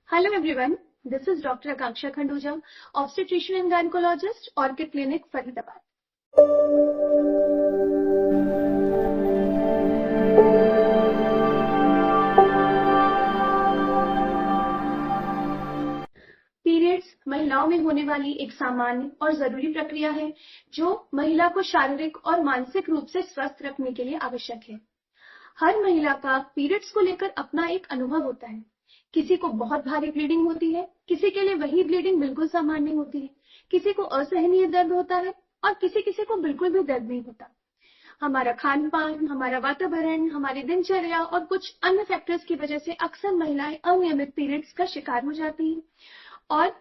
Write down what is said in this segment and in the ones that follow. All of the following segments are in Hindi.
Hello everyone, this is Dr. Akanksha Khanduja, obstetrician and gynecologist, Orchid Clinic, Faridabad. Periods महिलाओं में होने वाली एक सामान्य और जरूरी प्रक्रिया है जो महिला को शारीरिक और मानसिक रूप से स्वस्थ रखने के लिए आवश्यक है। हर महिला का पीरियड्स को लेकर अपना एक अनुभव होता है। किसी को बहुत भारी ब्लीडिंग होती है, किसी के लिए वही ब्लीडिंग बिल्कुल सामान्य होती है, किसी को असहनीय दर्द होता है और किसी को बिल्कुल भी दर्द नहीं होता। हमारा खान पान, हमारा वातावरण, हमारी दिनचर्या और कुछ अन्य फैक्टर्स की वजह से अक्सर महिलाएं अनियमित पीरियड्स का शिकार हो जाती हैं और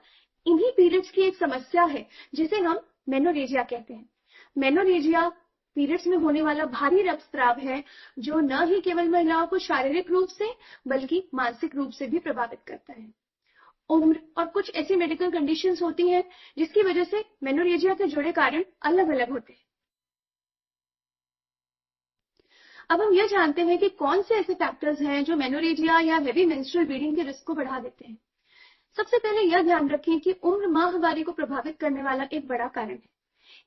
इन्हीं पीरियड्स की एक समस्या है जिसे हम मेनोरेजिया कहते हैं। मेनोरेजिया पीरियड्स में होने वाला भारी रक्तस्राव है जो न ही केवल महिलाओं को शारीरिक रूप से बल्कि मानसिक रूप से भी प्रभावित करता है। उम्र और कुछ ऐसी मेडिकल कंडीशंस होती हैं जिसकी वजह से मेनोरेजिया के जुड़े कारण अलग अलग होते हैं। अब हम यह जानते हैं कि कौन से ऐसे फैक्टर्स हैं जो मेनोरेजिया या हेवी मेंस्ट्रुअल ब्लीडिंग के रिस्क को बढ़ा देते हैं। सबसे पहले यह ध्यान रखें कि उम्र माहवारी को प्रभावित करने वाला एक बड़ा कारण है।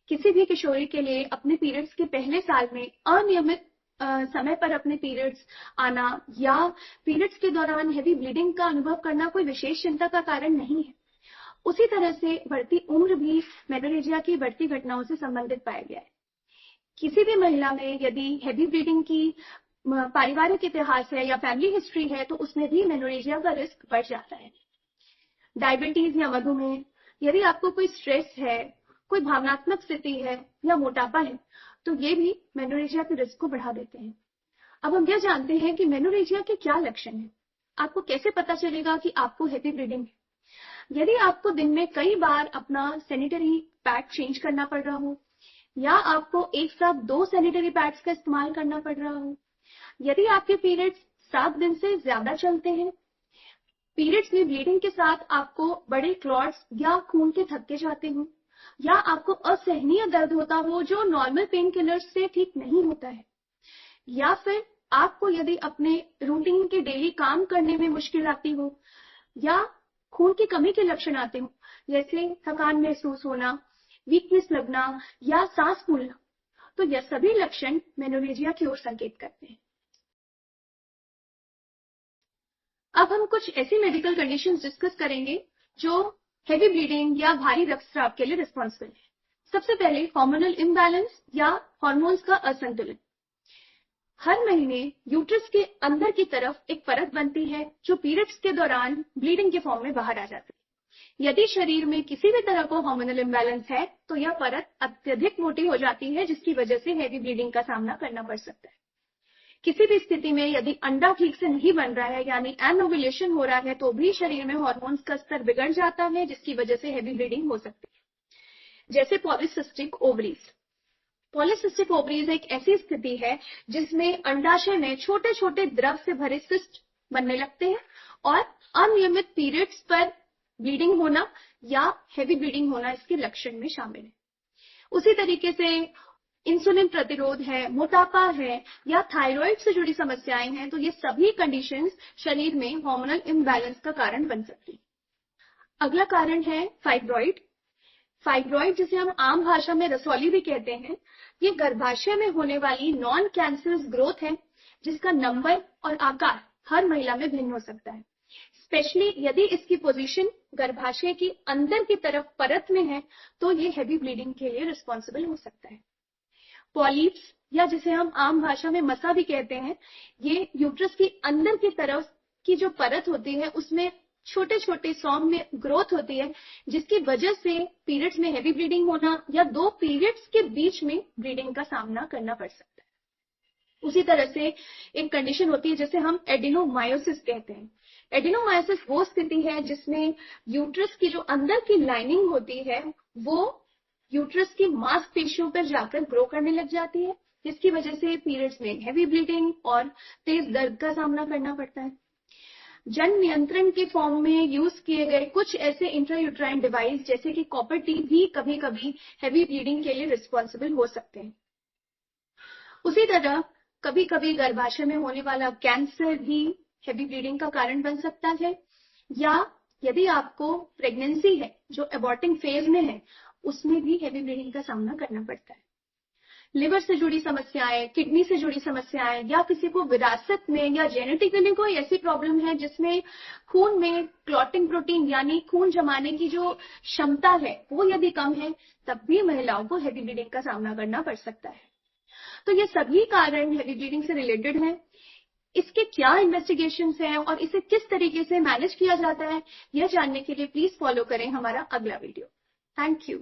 किसी भी किशोरी के लिए अपने पीरियड्स के पहले साल में अनियमित समय पर अपने पीरियड्स आना या पीरियड्स के दौरान हेवी ब्लीडिंग का अनुभव करना कोई विशेष चिंता का कारण नहीं है। उसी तरह से बढ़ती उम्र भी मेनोरेजिया की बढ़ती घटनाओं से संबंधित पाया गया है। किसी भी महिला में यदि हेवी ब्लीडिंग की पारिवारिक इतिहास है या फैमिली हिस्ट्री है तो उसमें भी मेनोरेजिया का रिस्क बढ़ जाता है। डायबिटीज या मधुमेह, यदि आपको कोई स्ट्रेस है, कोई भावनात्मक स्थिति है या मोटापा है तो ये भी मेनोरेजिया के रिस्क को बढ़ा देते हैं। अब हम यह जानते हैं कि मेनोरेजिया के क्या लक्षण हैं। आपको कैसे पता चलेगा कि आपको हेवी ब्लीडिंग है। यदि आपको दिन में कई बार अपना सैनिटरी पैड चेंज करना पड़ रहा हो या आपको एक साथ 2 सैनिटरी पैड्स का इस्तेमाल करना पड़ रहा हो, यदि आपके पीरियड्स 7 दिन से ज्यादा चलते हैं, पीरियड्स में ब्लीडिंग के साथ आपको बड़े क्लॉट्स या खून के थक्के जाते हो या आपको असहनीय दर्द होता हो जो नॉर्मल पेन किलर्स से ठीक नहीं होता है, या फिर आपको यदि अपने रूटीन के डेली काम करने में मुश्किल आती हो या खून की कमी के लक्षण आते हो जैसे थकान महसूस होना, वीकनेस लगना या सांस फूलना, तो यह सभी लक्षण मेनोरेजिया की ओर संकेत करते हैं। अब हम कुछ ऐसी मेडिकल कंडीशंस डिस्कस करेंगे जो हेवी ब्लीडिंग या भारी रक्तस्राव के लिए रिस्पॉन्सिबल है। सबसे पहले हार्मोनल इम्बैलेंस या हार्मोन्स का असंतुलन। हर महीने यूट्रस के अंदर की तरफ एक परत बनती है जो पीरियड्स के दौरान ब्लीडिंग के फॉर्म में बाहर आ जाती है। यदि शरीर में किसी भी तरह का हार्मोनल इम्बैलेंस है तो यह परत अत्यधिक मोटी हो जाती है जिसकी वजह से हेवी ब्लीडिंग का सामना करना पड़ सकता है। किसी भी स्थिति में यदि अंडा ठीक से नहीं बन रहा है यानी एनोवुलेशन हो रहा है तो भी शरीर में हार्मोन्स का स्तर बिगड़ जाता है जिसकी वजह से हेवी ब्लीडिंग हो सकती है। जैसे पॉलीसिस्टिक ओवरीज। पॉलीसिस्टिक ओवरीज एक ऐसी स्थिति है जिसमें अंडाशय में छोटे छोटे द्रव से भरे सिस्ट बनने लगते हैं और अनियमित पीरियड्स पर ब्लीडिंग होना या हेवी ब्लीडिंग होना इसके लक्षण में शामिल है। उसी तरीके से इंसुलिन प्रतिरोध है, मोटापा है या थायराइड से जुड़ी समस्याएं हैं तो ये सभी कंडीशंस शरीर में हार्मोनल इम्बैलेंस का कारण बन सकती है। अगला कारण है फाइब्रॉइड। फाइब्रॉइड जिसे हम आम भाषा में रसौली भी कहते हैं, ये गर्भाशय में होने वाली नॉन कैंसरस ग्रोथ है जिसका नंबर और आकार हर महिला में भिन्न हो सकता है, स्पेशली यदि इसकी पोजीशन गर्भाशय की अंदर की तरफ परत में है तो ये हेवी ब्लीडिंग के लिए रिस्पॉन्सिबल हो सकता है। पॉलिप्स या जिसे हम आम भाषा में मसा भी कहते हैं, ये यूट्रस की अंदर की तरफ की जो परत होती है उसमें छोटे छोटे सॉम में ग्रोथ होती है जिसकी वजह से पीरियड्स में हेवी ब्लीडिंग होना या 2 पीरियड्स के बीच में ब्लीडिंग का सामना करना पड़ सकता है। उसी तरह से एक कंडीशन होती है जिसे हम एडिनोमायोसिस कहते हैं। एडिनोमायोसिस वो स्थिति है जिसमें यूट्रस की जो अंदर की लाइनिंग होती है वो यूट्रस की मांसपेशियों पर जाकर ग्रो करने लग जाती है जिसकी वजह से पीरियड्स में हेवी ब्लीडिंग और तेज दर्द का सामना करना पड़ता है। जन नियंत्रण के फॉर्म में यूज किए गए कुछ ऐसे इंट्रायूट्राइन डिवाइस जैसे कि कॉपर टी भी कभी कभी हेवी ब्लीडिंग के लिए रिस्पॉन्सिबल हो सकते हैं। उसी तरह कभी कभी गर्भाशय में होने वाला कैंसर भी हेवी ब्लीडिंग का कारण बन सकता है या यदि आपको प्रेगनेंसी है जो अबॉर्टिंग फेज में है, उसमें भी हेवी ब्लीडिंग का सामना करना पड़ता है। लिवर से जुड़ी समस्याएं, किडनी से जुड़ी समस्याएं, या किसी को विरासत में या जेनेटिकली कोई ऐसी प्रॉब्लम है जिसमें खून में क्लॉटिंग प्रोटीन यानी खून जमाने की जो क्षमता है वो यदि कम है, तब भी महिलाओं को हेवी ब्लीडिंग का सामना करना पड़ सकता है। तो ये सभी कारण हेवी ब्लीडिंग से रिलेटेड हैं। इसके क्या इन्वेस्टिगेशंस हैं और इसे किस तरीके से मैनेज किया जाता है, यह जानने के लिए प्लीज फॉलो करें हमारा अगला वीडियो। Thank you.